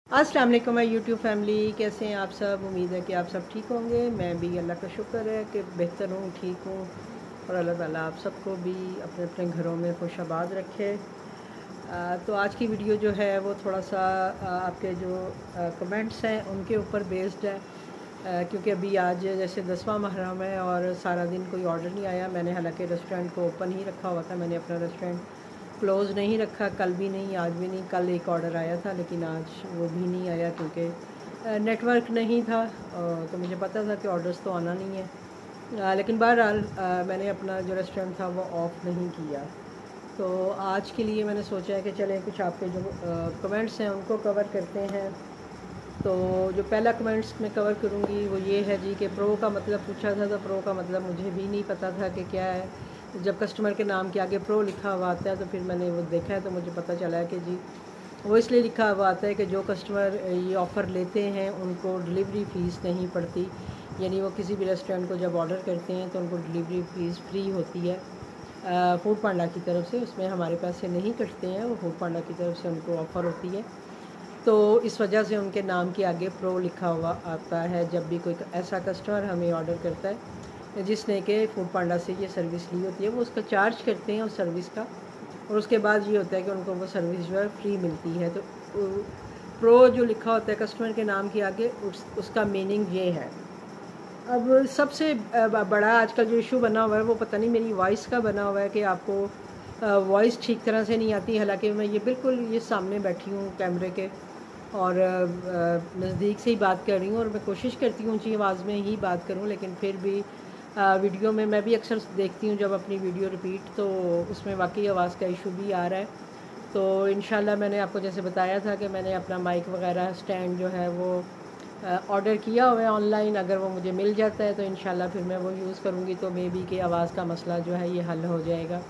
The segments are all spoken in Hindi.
अस्सलाम वालेकुम माय यूट्यूब फैमिली, कैसे हैं आप सब। उम्मीद है कि आप सब ठीक होंगे। मैं भी अल्लाह का शुक्र है कि बेहतर हूँ, ठीक हूँ। और अल्लाह ताला आप सबको भी अपने अपने घरों में खुशाबाद रखे। तो आज की वीडियो जो है वो थोड़ा सा आपके जो कमेंट्स हैं उनके ऊपर बेस्ड है। क्योंकि अभी आज जैसे 10वां मुहर्रम है और सारा दिन कोई ऑर्डर नहीं आया। मैंने हालांकि रेस्टोरेंट को ओपन ही रखा हुआ था, मैंने अपना रेस्टोरेंट क्लोज़ नहीं रखा। कल भी नहीं, आज भी नहीं। कल एक ऑर्डर आया था लेकिन आज वो भी नहीं आया क्योंकि नेटवर्क नहीं था। तो मुझे पता था कि ऑर्डर्स तो आना नहीं है। लेकिन बहरहाल मैंने अपना जो रेस्टोरेंट था वो ऑफ़ नहीं किया। तो आज के लिए मैंने सोचा है कि चलें कुछ आपके जो कमेंट्स हैं उनको कवर करते हैं। तो जो पहला कमेंट्स मैं कवर करूँगी वो ये है जी कि प्रो का मतलब पूछा था। तो प्रो का मतलब मुझे भी नहीं पता था कि क्या है। जब कस्टमर के नाम के आगे प्रो लिखा हुआ आता है तो फिर मैंने वो देखा है तो मुझे पता चला है कि जी वो इसलिए लिखा हुआ आता है कि जो कस्टमर ये ऑफ़र लेते हैं उनको डिलीवरी फ़ीस नहीं पड़ती। यानी वो किसी भी रेस्टोरेंट को जब ऑर्डर करते हैं तो उनको डिलीवरी फ़ीस फ्री होती है फूड पांडा की तरफ से। उसमें हमारे पैसे नहीं कटते हैं, वो फूड पांडा की तरफ से उनको ऑफ़र होती है। तो इस वजह से उनके नाम के आगे प्रो लिखा हुआ आता है जब भी कोई ऐसा कस्टमर हमें ऑर्डर करता है जिसने कि फूड पांडा से ये सर्विस ली होती है। वो उसका चार्ज करते हैं उस सर्विस का, और उसके बाद ये होता है कि उनको वो सर्विस जो है फ्री मिलती है। तो प्रो जो लिखा होता है कस्टमर के नाम के आगे उसका मीनिंग ये है। अब सबसे बड़ा आजकल जो इशू बना हुआ है वो पता नहीं मेरी वॉइस का बना हुआ है कि आपको वॉइस ठीक तरह से नहीं आती। हालांकि मैं ये बिल्कुल ये सामने बैठी हूँ कैमरे के और नज़दीक से ही बात कर रही हूँ, और मैं कोशिश करती हूँ ऊँची आवाज़ में ही बात करूँ। लेकिन फिर भी वीडियो में मैं भी अक्सर देखती हूँ जब अपनी वीडियो रिपीट, तो उसमें वाकई आवाज़ का इशू भी आ रहा है। तो इंशाल्लाह मैंने आपको जैसे बताया था कि मैंने अपना माइक वगैरह स्टैंड जो है वो ऑर्डर किया हुआ है ऑनलाइन। अगर वो मुझे मिल जाता है तो इंशाल्लाह फिर मैं वो यूज़ करूँगी, तो मे बी कि आवाज़ का मसला जो है ये हल हो जाएगा।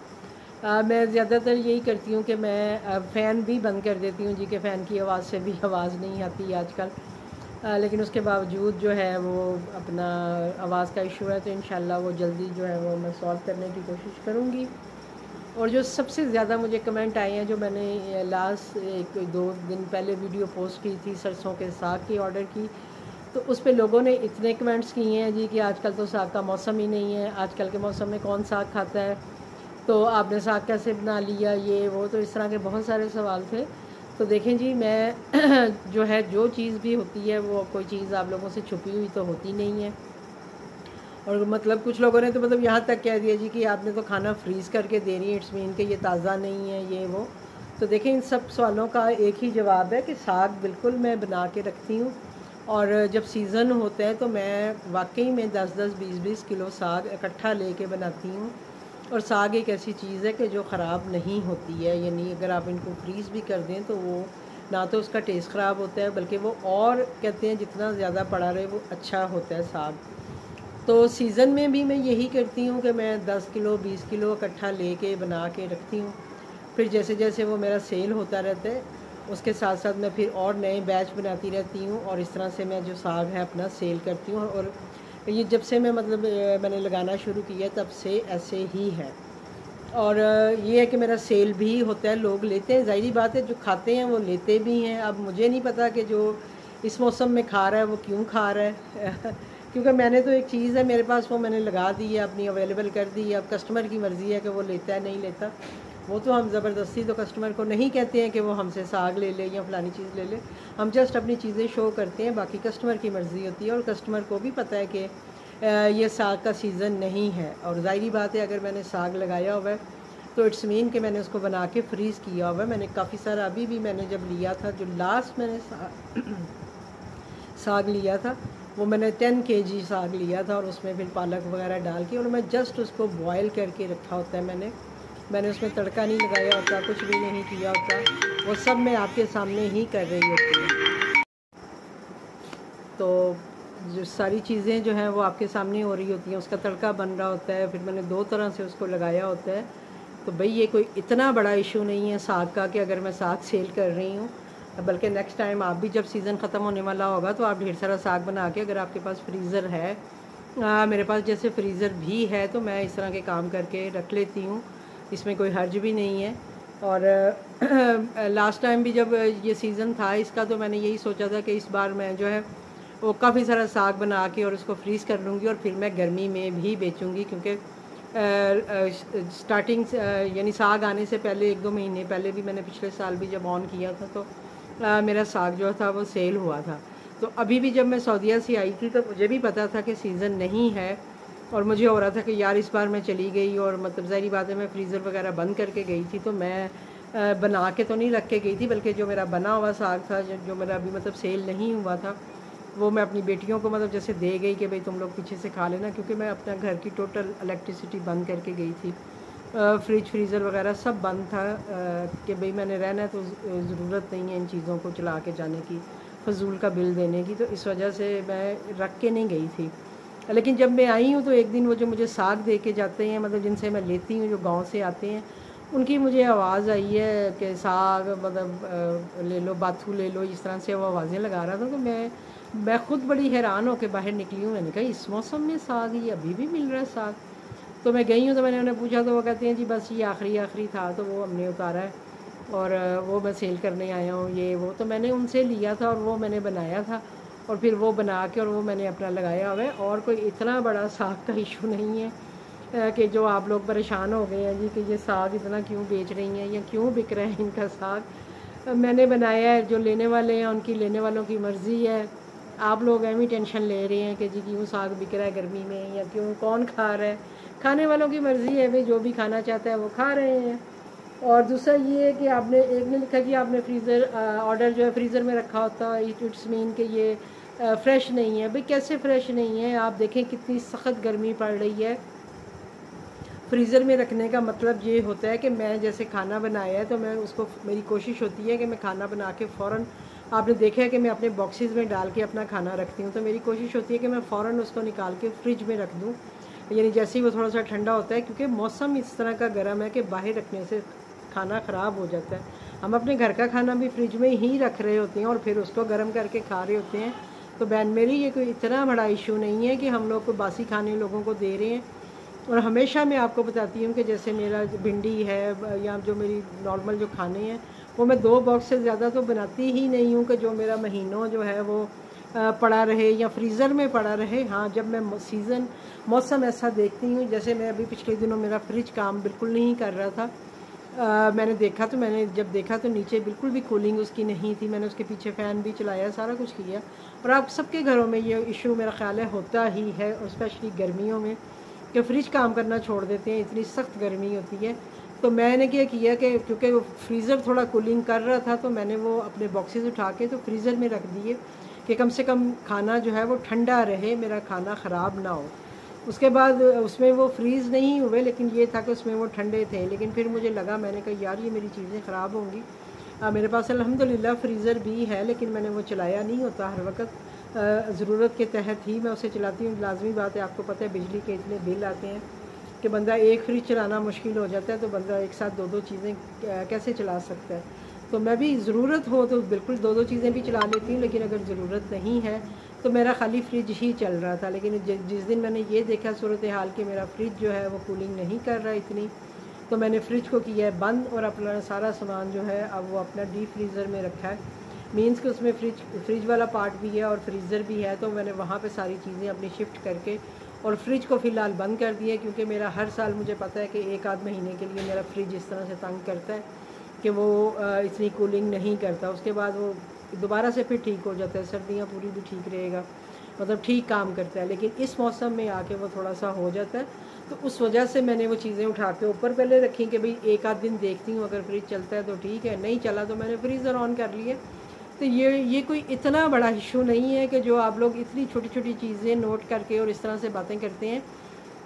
मैं ज़्यादातर यही करती हूँ कि मैं फ़ैन भी बंद कर देती हूँ जी, कि फ़ैन की आवाज़ से भी आवाज़ नहीं आती आजकल। लेकिन उसके बावजूद जो है वो अपना आवाज़ का इशू है, तो इंशाल्लाह वो जल्दी जो है वो मैं सॉल्व करने की कोशिश करूँगी। और जो सबसे ज़्यादा मुझे कमेंट आए हैं, जो मैंने लास्ट 1-2 दिन पहले वीडियो पोस्ट की थी सरसों के साग की ऑर्डर की, तो उस पे लोगों ने इतने कमेंट्स किए हैं जी कि आजकल तो साग का मौसम ही नहीं है, आजकल के मौसम में कौन साग खाता है, तो आपने साग कैसे बना लिया, ये वो। तो इस तरह के बहुत सारे सवाल थे। तो देखें जी, मैं जो है जो चीज़ भी होती है वो कोई चीज़ आप लोगों से छुपी हुई तो होती नहीं है। और मतलब कुछ लोगों ने तो मतलब यहाँ तक कह दिया जी कि आपने तो खाना फ्रीज़ करके दे रही है, इट्स मीन कि ये ताज़ा नहीं है, ये वो। तो देखें, इन सब सवालों का एक ही जवाब है कि साग बिल्कुल मैं बना के रखती हूँ। और जब सीज़न होता है तो मैं वाकई में 10-10, 20-20 किलो साग इकट्ठा लेके बनाती हूँ। और साग एक ऐसी चीज़ है कि जो ख़राब नहीं होती है। यानी अगर आप इनको फ्रीज़ भी कर दें तो वो ना तो उसका टेस्ट ख़राब होता है, बल्कि वो और कहते हैं जितना ज़्यादा पड़ा रहे वो अच्छा होता है साग। तो सीज़न में भी मैं यही करती हूँ कि मैं 10 किलो 20 किलो इकट्ठा लेके बना के रखती हूँ। फिर जैसे जैसे वो मेरा सेल होता रहता है उसके साथ साथ मैं फिर और नए बैच बनाती रहती हूँ, और इस तरह से मैं जो साग है अपना सेल करती हूँ। और ये जब से मैं मतलब मैंने लगाना शुरू किया तब से ऐसे ही है। और ये है कि मेरा सेल भी होता है, लोग लेते हैं, ज़ाहिरी बात है जो खाते हैं वो लेते भी हैं। अब मुझे नहीं पता कि जो इस मौसम में खा रहा है वो क्यों खा रहा है क्योंकि मैंने तो एक चीज़ है मेरे पास, वो मैंने लगा दी है, अपनी अवेलेबल कर दी है। अब कस्टमर की मर्ज़ी है कि वो लेता है नहीं लेता। वो तो हम ज़बरदस्ती तो कस्टमर को नहीं कहते हैं कि वो हमसे साग ले ले या फ़लानी चीज़ ले ले। हम जस्ट अपनी चीज़ें शो करते हैं, बाकी कस्टमर की मर्ज़ी होती है। और कस्टमर को भी पता है कि ये साग का सीज़न नहीं है। और ज़ाहिरी बात है अगर मैंने साग लगाया हुआ है तो इट्स मीन कि मैंने उसको बना के फ्रीज़ किया हुआ है। मैंने काफ़ी सारा अभी भी मैंने जब लिया था, जो लास्ट मैंने साग लिया था वो मैंने 10 केजी साग लिया था, और उसमें फिर पालक वगैरह डाल के और मैं जस्ट उसको बॉयल करके रखा होता है। मैंने उसमें तड़का नहीं लगाया होता, कुछ भी नहीं किया होता। वो सब मैं आपके सामने ही कर रही होती हूँ। तो जो सारी चीज़ें जो हैं वो आपके सामने हो रही होती हैं, उसका तड़का बन रहा होता है, फिर मैंने 2 तरह से उसको लगाया होता है। तो भाई ये कोई इतना बड़ा इशू नहीं है साग का कि अगर मैं साग सेल कर रही हूँ। बल्कि नेक्स्ट टाइम आप भी जब सीज़न ख़त्म होने वाला होगा तो आप ढेर सारा साग बना के, अगर आपके पास फ्रीज़र है, मेरे पास जैसे फ्रीज़र भी है, तो मैं इस तरह के काम करके रख लेती हूँ। इसमें कोई हर्ज भी नहीं है। और लास्ट टाइम भी जब ये सीज़न था इसका, तो मैंने यही सोचा था कि इस बार मैं जो है वो काफ़ी सारा साग बना के और उसको फ्रीज़ कर लूँगी और फिर मैं गर्मी में भी बेचूँगी, क्योंकि स्टार्टिंग यानी साग आने से पहले 1-2 महीने पहले भी मैंने पिछले साल भी जब ऑन किया था तो मेरा साग जो था वो सेल हुआ था। तो अभी भी जब मैं सऊदीया से आई थी तो मुझे भी पता था कि सीज़न नहीं है, और मुझे हो रहा था कि यार इस बार मैं चली गई और मतलब ज़ाहिर बात है मैं फ्रीज़र वगैरह बंद करके गई थी, तो मैं बना के तो नहीं रख के गई थी, बल्कि जो मेरा बना हुआ साग था जो मेरा अभी मतलब सेल नहीं हुआ था, वो मैं अपनी बेटियों को मतलब जैसे दे गई कि भाई तुम लोग पीछे से खा लेना, क्योंकि मैं अपना घर की टोटल इलेक्ट्रिसिटी बंद करके गई थी। फ्रिज फ्रीज़र वगैरह सब बंद था कि भाई मैंने रहना है तो ज़रूरत नहीं है इन चीज़ों को चला के जाने की, फजूल का बिल देने की, तो इस वजह से मैं रख के नहीं गई थी। लेकिन जब मैं आई हूँ तो एक दिन वो जो मुझे साग दे के जाते हैं, मतलब जिनसे मैं लेती हूँ, जो गांव से आते हैं, उनकी मुझे आवाज़ आई है कि साग मतलब ले लो, बाथू ले लो, इस तरह से वो आवाज़ें लगा रहा था। तो मैं ख़ुद बड़ी हैरान होकर बाहर निकली हूँ। मैंने कहा इस मौसम में साग, ये अभी भी मिल रहा है साग? तो मैं गई हूँ तो मैंने उन्हें पूछा तो वो कहते हैं जी बस ये आखिरी था, तो वो हमने उतारा है और वो मैं सेल करने आया हूँ, ये वो। तो मैंने उनसे लिया था और वो मैंने बनाया था और फिर वो बना के और वो मैंने अपना लगाया हुआ है। और कोई इतना बड़ा साग का इशू नहीं है कि जो आप लोग परेशान हो गए हैं जी कि ये साग इतना क्यों बेच रही हैं या क्यों बिक रहा है इनका साग। मैंने बनाया है, जो लेने वाले हैं उनकी, लेने वालों की मर्ज़ी है। आप लोग एवं टेंशन ले रहे हैं कि जी क्यों साग बिक रहा है गर्मी में, या क्यों, कौन खा रहा है? खाने वालों की मर्ज़ी है भाई, जो भी खाना चाहता है वो खा रहे हैं। और दूसरा ये है कि आपने, एक ने लिखा कि आपने फ्रीज़र ऑर्डर जो है फ्रीज़र में रखा होता है, इट्स मीन कि ये फ़्रेश नहीं है। भाई कैसे फ़्रेश नहीं है? आप देखें कितनी सख्त गर्मी पड़ रही है। फ्रीज़र में रखने का मतलब ये होता है कि मैं जैसे खाना बनाया है तो मैं उसको, मेरी कोशिश होती है कि मैं खाना बना के फ़ौरन, आपने देखा है कि मैं अपने बॉक्सेस में डाल के अपना खाना रखती हूँ, तो मेरी कोशिश होती है कि मैं फ़ौरन उसको निकाल के फ्रिज में रख दूँ, यानी जैसे ही वो थोड़ा सा ठंडा होता है, क्योंकि मौसम इस तरह का गर्म है कि बाहर रखने से खाना ख़राब हो जाता है। हम अपने घर का खाना भी फ्रिज में ही रख रहे होते हैं और फिर उसको गर्म करके खा रहे होते हैं। तो बहन मेरी, ये कोई इतना बड़ा इशू नहीं है कि हम लोग को बासी खाने लोगों को दे रहे हैं। और हमेशा मैं आपको बताती हूँ कि जैसे मेरा भिंडी है या जो मेरी नॉर्मल जो खाने हैं, वो मैं 2 बॉक्स से ज़्यादा तो बनाती ही नहीं हूँ कि जो मेरा महीनों जो है वो पड़ा रहे या फ्रीज़र में पड़ा रहे। हाँ, जब मैं मौसम ऐसा देखती हूँ, जैसे मैं अभी पिछले दिनों मेरा फ्रिज काम बिल्कुल नहीं कर रहा था, मैंने देखा तो मैंने जब देखा तो नीचे बिल्कुल भी कूलिंग उसकी नहीं थी। मैंने उसके पीछे फ़ैन भी चलाया, सारा कुछ किया। और आप सबके घरों में ये इशू मेरा ख़्याल है होता ही है, और स्पेशली गर्मियों में कि फ्रिज काम करना छोड़ देते हैं, इतनी सख्त गर्मी होती है। तो मैंने क्या किया कि क्योंकि वो फ्रीज़र थोड़ा कूलिंग कर रहा था, तो मैंने वो अपने बॉक्सेस उठा के तो फ्रीज़र में रख दिए कि कम से कम खाना जो है वो ठंडा रहे, मेरा खाना ख़राब ना हो। उसके बाद उसमें वो फ्रीज़ नहीं हुए, लेकिन ये था कि उसमें वो ठंडे थे। लेकिन फिर मुझे लगा, मैंने कहा यार ये मेरी चीज़ें ख़राब होंगी। मेरे पास अल्हम्दुलिल्लाह फ्रीज़र भी है, लेकिन मैंने वो चलाया नहीं होता हर वक्त, ज़रूरत के तहत ही मैं उसे चलाती हूँ। लाजमी बात है, आपको पता है बिजली के इतने बिल आते हैं कि बंदा एक फ्रिज चलाना मुश्किल हो जाता है, तो बंदा एक साथ 2-2 चीज़ें कैसे चला सकता है। तो मैं भी ज़रूरत हो तो बिल्कुल 2-2 चीज़ें भी चला लेती हूँ, लेकिन अगर ज़रूरत नहीं है तो मेरा खाली फ्रिज ही चल रहा था। लेकिन जिस दिन मैंने ये देखा सूरत हाल कि मेरा फ्रिज जो है वो कूलिंग नहीं कर रहा इतनी, तो मैंने फ्रिज को किया है बंद और अपना सारा सामान जो है अब वो अपना डीप फ्रीज़र में रखा है। मीन्स कि उसमें फ्रिज वाला पार्ट भी है और फ्रीज़र भी है, तो मैंने वहाँ पे सारी चीज़ें अपनी शिफ्ट करके और फ्रिज को फ़िलहाल बंद कर दिया, क्योंकि मेरा हर साल मुझे पता है कि 1-आध महीने के लिए मेरा फ्रिज इस तरह से तंग करता है कि वो इतनी कूलिंग नहीं करता। उसके बाद वो दोबारा से फिर ठीक हो जाता है, सर्दियाँ पूरी भी ठीक रहेगा, मतलब ठीक काम करता है। लेकिन इस मौसम में आके वो थोड़ा सा हो जाता है, तो उस वजह से मैंने वो चीज़ें उठा के ऊपर पहले रखी कि भाई 1-आध दिन देखती हूँ, अगर फ्रिज चलता है तो ठीक है, नहीं चला तो मैंने फ्रीज़र ऑन कर लिया। तो ये कोई इतना बड़ा इशू नहीं है कि जो आप लोग इतनी छोटी छोटी चीज़ें नोट करके और इस तरह से बातें करते हैं।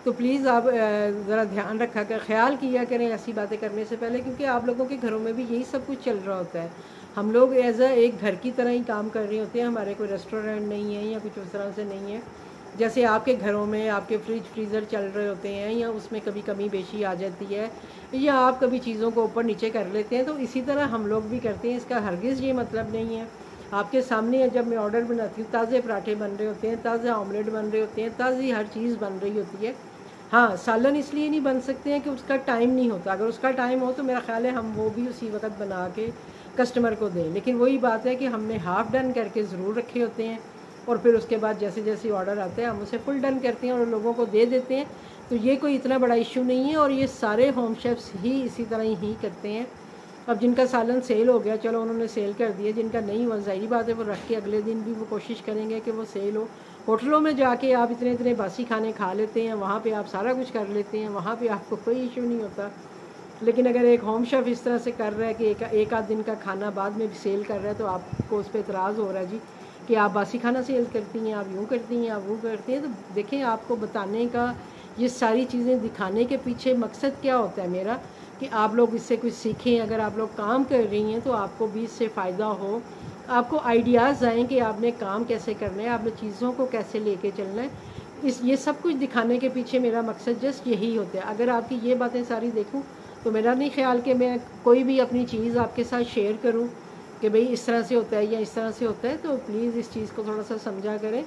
तो प्लीज़ आप ज़रा ध्यान रखा कर, ख्याल किया करें ऐसी बातें करने से पहले, क्योंकि आप लोगों के घरों में भी यही सब कुछ चल रहा होता है। हम लोग एक घर की तरह ही काम कर रहे होते हैं, हमारे कोई रेस्टोरेंट नहीं है या कुछ उस तरह से नहीं है। जैसे आपके घरों में आपके फ्रीज़र चल रहे होते हैं या उसमें कभी कमी बेशी आ जाती है या आप कभी चीज़ों को ऊपर नीचे कर लेते हैं, तो इसी तरह हम लोग भी करते हैं। इसका हरगिज़ ये मतलब नहीं है। आपके सामने जब मैं ऑर्डर बनाती हूँ, ताज़े पराठे बन रहे होते हैं, ताज़ा ऑमलेट बन रहे होते हैं, ताज़ी हर चीज़ बन रही होती है। हाँ, सालन इसलिए नहीं बन सकते हैं कि उसका टाइम नहीं होता। अगर उसका टाइम हो तो मेरा ख़्याल है हम वो भी उसी वक्त बना के कस्टमर को दें। लेकिन वही बात है कि हमने हाफ़ डन करके ज़रूर रखे होते हैं और फिर उसके बाद जैसे जैसे ऑर्डर आते हैं हम उसे फुल डन करते हैं और लोगों को दे देते हैं। तो ये कोई इतना बड़ा इशू नहीं है और ये सारे होम शेफ़्स ही इसी तरह ही करते हैं। अब जिनका सालन सेल हो गया, चलो उन्होंने सेल कर दिया, जिनका नहीं हुआ ज़ाहिर बात है वो रख के अगले दिन भी वो कोशिश करेंगे कि वो सेल हो। होटलों में जाके आप इतने इतने बासी खाने खा लेते हैं, वहाँ पे आप सारा कुछ कर लेते हैं, वहाँ पे आपको कोई इशू नहीं होता। लेकिन अगर एक होम शेफ़ इस तरह से कर रहा है कि एक आध दिन का खाना बाद में भी सेल कर रहा है तो आपको उस पर एतराज़ हो रहा है जी कि आप बासी खाना सेल करती हैं, आप यूँ करती हैं, आप वो करती हैं। तो देखें, आपको बताने का, ये सारी चीज़ें दिखाने के पीछे मकसद क्या होता है मेरा, कि आप लोग इससे कुछ सीखें। अगर आप लोग काम कर रही हैं तो आपको भी इससे फ़ायदा हो, आपको आइडियाज़ आएँ कि आपने काम कैसे करना है, आपने चीज़ों को कैसे लेके चलना है। ये सब कुछ दिखाने के पीछे मेरा मकसद जस्ट यही होता है। अगर आपकी ये बातें सारी देखूँ तो मेरा नहीं ख्याल कि मैं कोई भी अपनी चीज़ आपके साथ शेयर करूँ कि भाई इस तरह से होता है या इस तरह से होता है। तो प्लीज़ इस चीज़ को थोड़ा सा समझा करें।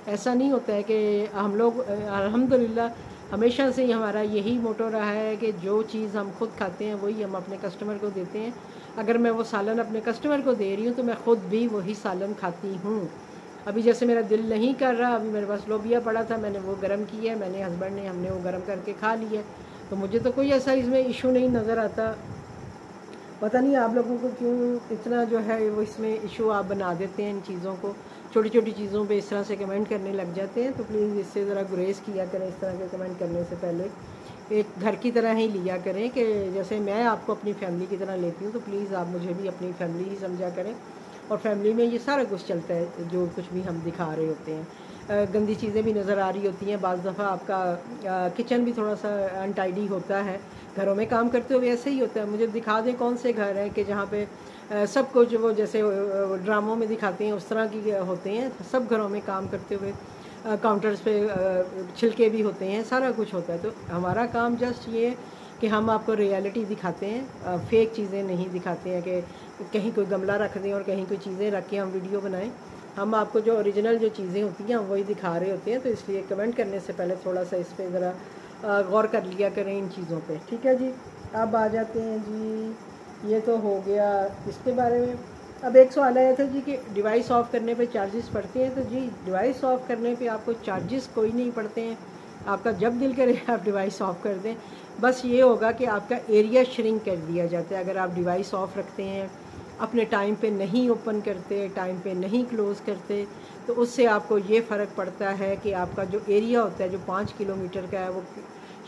ऐसा नहीं होता है कि हम लोग अल्हम्दुलिल्लाह हमेशा से ही हमारा यही मोटो रहा है कि जो चीज़ हम खुद खाते हैं वही हम अपने कस्टमर को देते हैं। अगर मैं वो सालन अपने कस्टमर को दे रही हूँ तो मैं ख़ुद भी वही सालन खाती हूँ। अभी जैसे मेरा दिल नहीं कर रहा, अभी मेरे पास लोबिया पड़ा था, मैंने वो गर्म किया है, मैंने हस्बैंड ने हमने वो गर्म करके खा लिया। तो मुझे तो कोई ऐसा इसमें इशू नहीं नज़र आता। पता नहीं आप लोगों को क्यों इतना जो है वो इसमें इशू आप बना देते हैं इन चीज़ों को, छोटी छोटी चीज़ों पे इस तरह से कमेंट करने लग जाते हैं। तो प्लीज़ इससे ज़रा गुरेज किया करें, इस तरह के कमेंट करने से पहले एक घर की तरह ही लिया करें कि जैसे मैं आपको अपनी फैमिली की तरह लेती हूँ तो प्लीज़ आप मुझे भी अपनी फैमिली ही समझा करें। और फैमिली में ये सारा कुछ चलता है, जो कुछ भी हम दिखा रहे होते हैं। गंदी चीज़ें भी नज़र आ रही होती हैं, बाज़ दफ़ा आपका किचन भी थोड़ा सा अनटाइडी होता है। घरों में काम करते हुए ऐसे ही होता है। मुझे दिखा दें कौन से घर हैं कि जहाँ पे सब कुछ वो जैसे ड्रामों में दिखाते हैं उस तरह की होते हैं। सब घरों में काम करते हुए काउंटर्स पे छिलके भी होते हैं, सारा कुछ होता है। तो हमारा काम जस्ट ये है कि हम आपको रियलिटी दिखाते हैं, फेक चीज़ें नहीं दिखाते हैं कि कहीं कोई गमला रख दें और कहीं कोई चीज़ें रख के हम वीडियो बनाएं। हम आपको जो ओरिजिनल जो चीज़ें होती हैं हम वही दिखा रहे होते हैं। तो इसलिए कमेंट करने से पहले थोड़ा सा इस पर ज़रा गौर कर लिया करें इन चीज़ों पे, ठीक है जी। अब आ जाते हैं जी, ये तो हो गया इसके बारे में। अब एक सवाल आया था जी कि डिवाइस ऑफ़ करने पे चार्जेस पड़ते हैं। तो जी डिवाइस ऑफ़ करने पे आपको चार्जेस कोई नहीं पड़ते हैं, आपका जब दिल करे आप डिवाइस ऑफ़ कर दें। बस ये होगा कि आपका एरिया श्रिंक कर दिया जाता है। अगर आप डिवाइस ऑफ़ रखते हैं, अपने टाइम पे नहीं ओपन करते, टाइम पे नहीं क्लोज़ करते, तो उससे आपको ये फ़र्क पड़ता है कि आपका जो एरिया होता है जो 5 किलोमीटर का है वो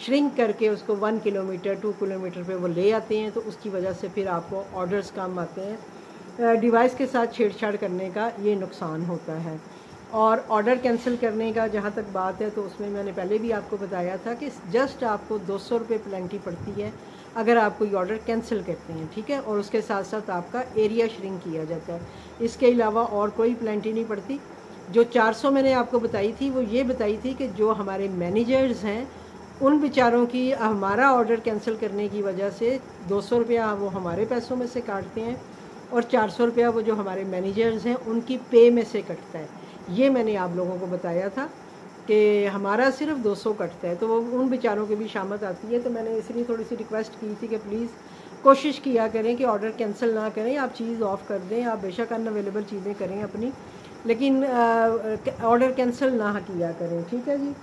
श्रिंक करके उसको 1 किलोमीटर 2 किलोमीटर पे वो ले आते हैं। तो उसकी वजह से फिर आपको ऑर्डर्स कम आते हैं। डिवाइस के साथ छेड़छाड़ करने का ये नुकसान होता है। और ऑर्डर कैंसिल करने का जहाँ तक बात है तो उसमें मैंने पहले भी आपको बताया था कि जस्ट आपको 200 रुपये पेनल्टी पड़ती है अगर आप कोई ऑर्डर कैंसिल करते हैं, ठीक है। और उसके साथ साथ आपका एरिया श्रिंक किया जाता है, इसके अलावा और कोई पेनल्टी नहीं पड़ती। जो 400 मैंने आपको बताई थी वो ये बताई थी कि जो हमारे मैनेजर्स हैं उन बेचारों की हमारा ऑर्डर कैंसिल करने की वजह से 200 रुपया वो हमारे पैसों में से काटते हैं और 400 रुपया वो जो हमारे मैनेजर्स हैं उनकी पे में से कटता है। ये मैंने आप लोगों को बताया था कि हमारा सिर्फ 200 कटता है, तो वो उन बेचारों की भी शामत आती है। तो मैंने इसलिए थोड़ी सी रिक्वेस्ट की थी कि प्लीज़ कोशिश किया करें कि ऑर्डर कैंसिल ना करें, आप चीज़ ऑफ़ कर दें। आप बेशक अनअवेलेबल चीज़ें करें अपनी, लेकिन ऑर्डर कैंसिल ना किया करें, ठीक है जी।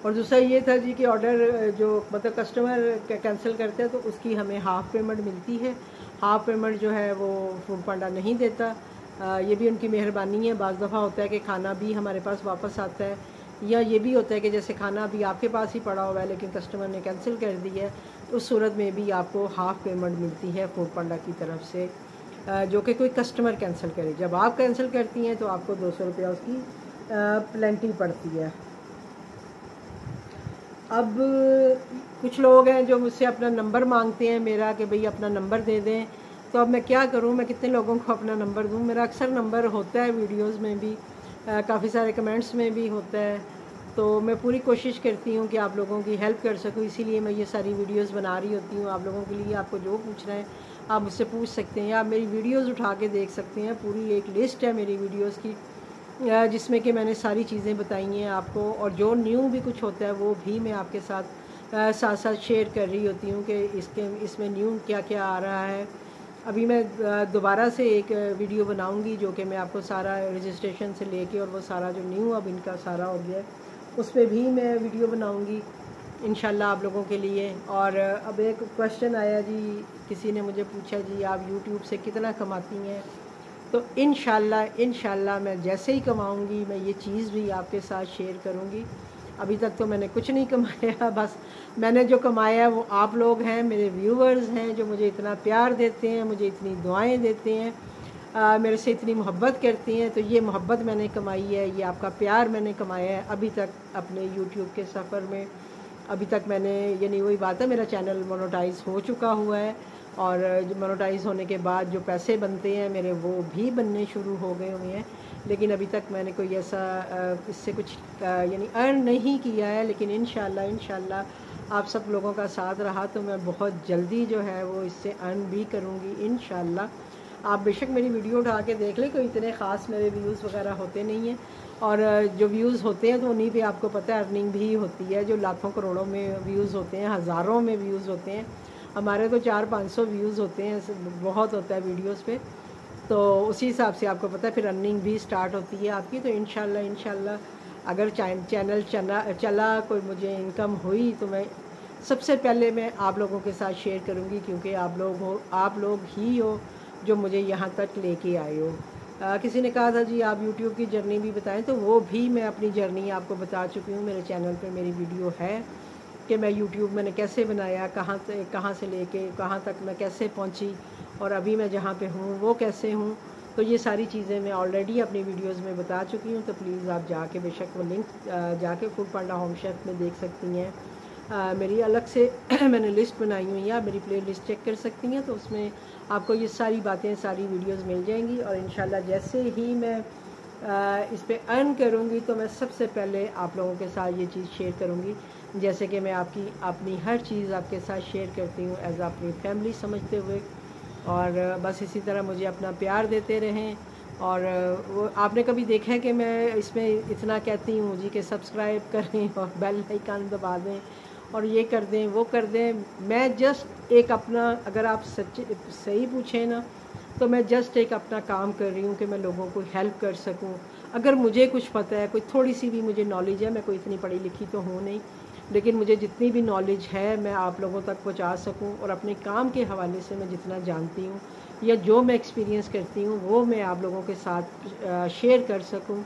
और दूसरा ये था जी कि ऑर्डर जो मतलब कस्टमर कैंसिल करते हैं तो उसकी हमें हाफ़ पेमेंट मिलती है। हाफ़ पेमेंट जो है वो फूड पांडा नहीं देता, ये भी उनकी मेहरबानी है। बाज़ दफ़ा होता है कि खाना भी हमारे पास वापस आता है, या ये भी होता है कि जैसे खाना अभी आपके पास ही पड़ा हुआ है लेकिन कस्टमर ने कैंसिल कर दी है, तो उस सूरत में भी आपको हाफ़ पेमेंट मिलती है फूड पांडा की तरफ से, जो कि कोई कस्टमर कैंसिल करे। जब आप कैंसिल करती हैं तो आपको 200 रुपया उसकी पेनल्टी पड़ती है। अब कुछ लोग हैं जो मुझसे अपना नंबर मांगते हैं मेरा कि भाई अपना नंबर दे दें। तो अब मैं क्या करूं, मैं कितने लोगों को अपना नंबर दूं। मेरा अक्सर नंबर होता है वीडियोस में भी, काफ़ी सारे कमेंट्स में भी होता है। तो मैं पूरी कोशिश करती हूं कि आप लोगों की हेल्प कर सकूं, इसीलिए मैं ये सारी वीडियोस बना रही होती हूं आप लोगों के लिए। आपको जो पूछना है आप मुझसे पूछ सकते हैं, आप मेरी वीडियोज़ उठा के देख सकते हैं। पूरी एक लिस्ट है मेरी वीडियोज़ की, जिसमें कि मैंने सारी चीज़ें बताई हैं आपको, और जो न्यू भी कुछ होता है वो भी मैं आपके साथ साथ साथ शेयर कर रही होती हूँ कि इसमें न्यू क्या क्या आ रहा है। अभी मैं दोबारा से एक वीडियो बनाऊंगी जो कि मैं आपको सारा रजिस्ट्रेशन से लेके और वो सारा जो न्यू अब इनका सारा हो गया है उस पर भी मैं वीडियो बनाऊंगी इंशाल्लाह आप लोगों के लिए। और अब एक क्वेश्चन आया जी, किसी ने मुझे पूछा जी आप यूट्यूब से कितना कमाती हैं। तो इंशाल्लाह मैं जैसे ही कमाऊंगी मैं ये चीज़ भी आपके साथ शेयर करूंगी। अभी तक तो मैंने कुछ नहीं कमाया, बस मैंने जो कमाया है वो आप लोग हैं, मेरे व्यूवर्स हैं जो मुझे इतना प्यार देते हैं, मुझे इतनी दुआएं देते हैं, मेरे से इतनी मोहब्बत करती हैं। तो ये मोहब्बत मैंने कमाई है, ये आपका प्यार मैंने कमाया है अभी तक अपने यूट्यूब के सफ़र में। अभी तक मैंने, यानी वही बात है, मेरा चैनल मोनेटाइज हो चुका हुआ है और जो मोनेटाइज होने के बाद जो पैसे बनते हैं मेरे वो भी बनने शुरू हो गए हुए हैं। लेकिन अभी तक मैंने कोई ऐसा इससे कुछ यानी अर्न नहीं किया है। लेकिन इंशाल्लाह आप सब लोगों का साथ रहा तो मैं बहुत जल्दी जो है वो इससे अर्न भी करूँगी इंशाल्लाह। आप बेशक मेरी वीडियो उठा के देख लें, कोई इतने ख़ास मेरे व्यूज़ वगैरह होते नहीं हैं, और जो व्यूज़ होते हैं तो उन्हीं पे आपको पता है अर्निंग भी होती है। जो लाखों करोड़ों में व्यूज़ होते हैं, हज़ारों में व्यूज़ होते हैं, हमारे तो 400-500 व्यूज़ होते हैं, बहुत होता है वीडियोस पे। तो उसी हिसाब से आपको पता है फिर अर्निंग भी स्टार्ट होती है आपकी। तो इंशाल्लाह अगर चैनल चला कोई मुझे इनकम हुई तो मैं सबसे पहले मैं आप लोगों के साथ शेयर करूँगी, क्योंकि आप लोग ही हो जो मुझे यहाँ तक लेके आए हो। किसी ने कहा था जी आप यूट्यूब की जर्नी भी बताएं, तो वो भी मैं अपनी जर्नी आपको बता चुकी हूँ। मेरे चैनल पे मेरी वीडियो है कि मैं यूट्यूब मैंने कैसे बनाया, कहाँ से लेके कहाँ तक मैं कैसे पहुँची, और अभी मैं जहाँ पे हूँ वो कैसे हूँ। तो ये सारी चीज़ें मैं ऑलरेडी अपनी वीडियोस में बता चुकी हूँ। तो प्लीज़ आप जाके बेशक वो लिंक जाके फूड पांडा होम शेफ में देख सकती हैं। मेरी अलग से मैंने लिस्ट बनाई हुई है, आप मेरी प्ले लिस्ट चेक कर सकती हैं। तो उसमें आपको ये सारी बातें, सारी वीडियोस मिल जाएंगी। और इंशाल्लाह जैसे ही मैं इस पे अर्न करूँगी तो मैं सबसे पहले आप लोगों के साथ ये चीज़ शेयर करूँगी, जैसे कि मैं अपनी हर चीज़ आपके साथ शेयर करती हूँ एज अपनी फैमिली समझते हुए। और बस इसी तरह मुझे अपना प्यार देते रहें। और वो आपने कभी देखा है कि मैं इसमें इतना कहती हूँ जी कि सब्सक्राइब करें और बेल आइकन दबा दें और ये कर दें वो कर दें। मैं जस्ट एक अपना, अगर आप सही पूछें ना, तो मैं जस्ट एक अपना काम कर रही हूँ कि मैं लोगों को हेल्प कर सकूँ। अगर मुझे कुछ पता है, कोई थोड़ी सी भी मुझे नॉलेज है, मैं कोई इतनी पढ़ी लिखी तो हूँ नहीं, लेकिन मुझे जितनी भी नॉलेज है मैं आप लोगों तक पहुँचा सकूँ। और अपने काम के हवाले से मैं जितना जानती हूँ या जो मैं एक्सपीरियंस करती हूँ वो मैं आप लोगों के साथ शेयर कर सकूँ,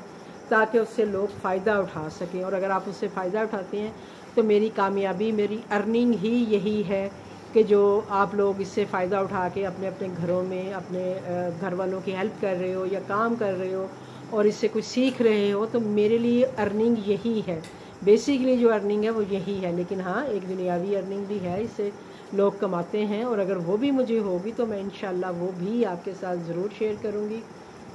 ताकि उससे लोग फ़ायदा उठा सकें। और अगर आप उससे फ़ायदा उठाते हैं तो मेरी कामयाबी, मेरी अर्निंग ही यही है कि जो आप लोग इससे फ़ायदा उठा के अपने अपने घरों में अपने घर वालों की हेल्प कर रहे हो या काम कर रहे हो और इससे कुछ सीख रहे हो, तो मेरे लिए अर्निंग यही है। बेसिकली जो अर्निंग है वो यही है। लेकिन हाँ, एक दुनियावी अर्निंग भी है, इससे लोग कमाते हैं, और अगर वो भी मुझे होगी तो मैं इंशाल्लाह वो भी आपके साथ ज़रूर शेयर करूँगी।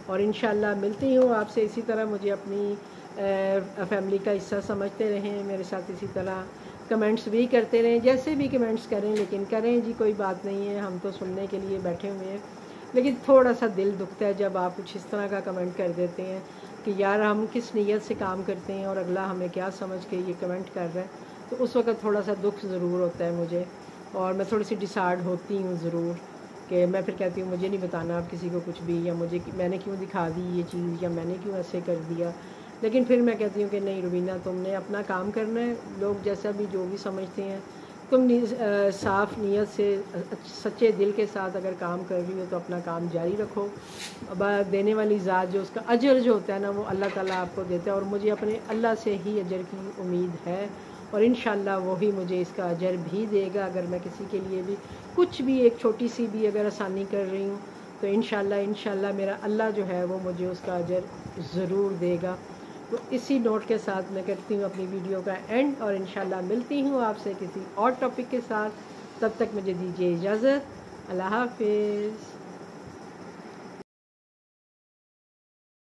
और इंशाल्लाह मिलती हूँ आपसे। इसी तरह मुझे अपनी फैमिली का हिस्सा समझते रहें, मेरे साथ इसी तरह कमेंट्स भी करते रहें, जैसे भी कमेंट्स करें, लेकिन करें जी, कोई बात नहीं है, हम तो सुनने के लिए बैठे हुए हैं। लेकिन थोड़ा सा दिल दुखता है जब आप कुछ इस तरह का कमेंट कर देते हैं कि यार हम किस नीयत से काम करते हैं और अगला हमें क्या समझ के ये कमेंट कर रहा है। तो उस वक्त थोड़ा सा दुख ज़रूर होता है मुझे, और मैं थोड़ी सी डिसहार्ड होती हूँ ज़रूर, कि मैं फिर कहती हूँ मुझे नहीं बताना आप किसी को कुछ भी, या मैंने क्यों दिखा दी ये चीज़, या मैंने क्यों ऐसे कर दिया। लेकिन फिर मैं कहती हूँ कि नहीं रुबीना, तुमने अपना काम करना है, लोग जैसा भी जो भी समझते हैं, तुम साफ़ नीयत से सच्चे दिल के साथ अगर काम कर रही हो तो अपना काम जारी रखो। अब देने वाली ज़ात जो उसका अजर जो होता है ना, वो अल्लाह ताला आपको देता है, और मुझे अपने अल्लाह से ही अजर की उम्मीद है, और इंशाल्लाह वो ही मुझे इसका अजर भी देगा। अगर मैं किसी के लिए भी कुछ भी एक छोटी सी भी अगर आसानी कर रही हूँ तो इंशाल्लाह मेरा अल्लाह जो है वो मुझे उसका अजर ज़रूर देगा। तो इसी नोट के साथ मैं करती हूँ अपनी वीडियो का एंड, और इंशाल्लाह मिलती हूँ आपसे किसी और टॉपिक के साथ। तब तक मुझे दीजिए इजाज़त। अल्लाह हाफ़िज़।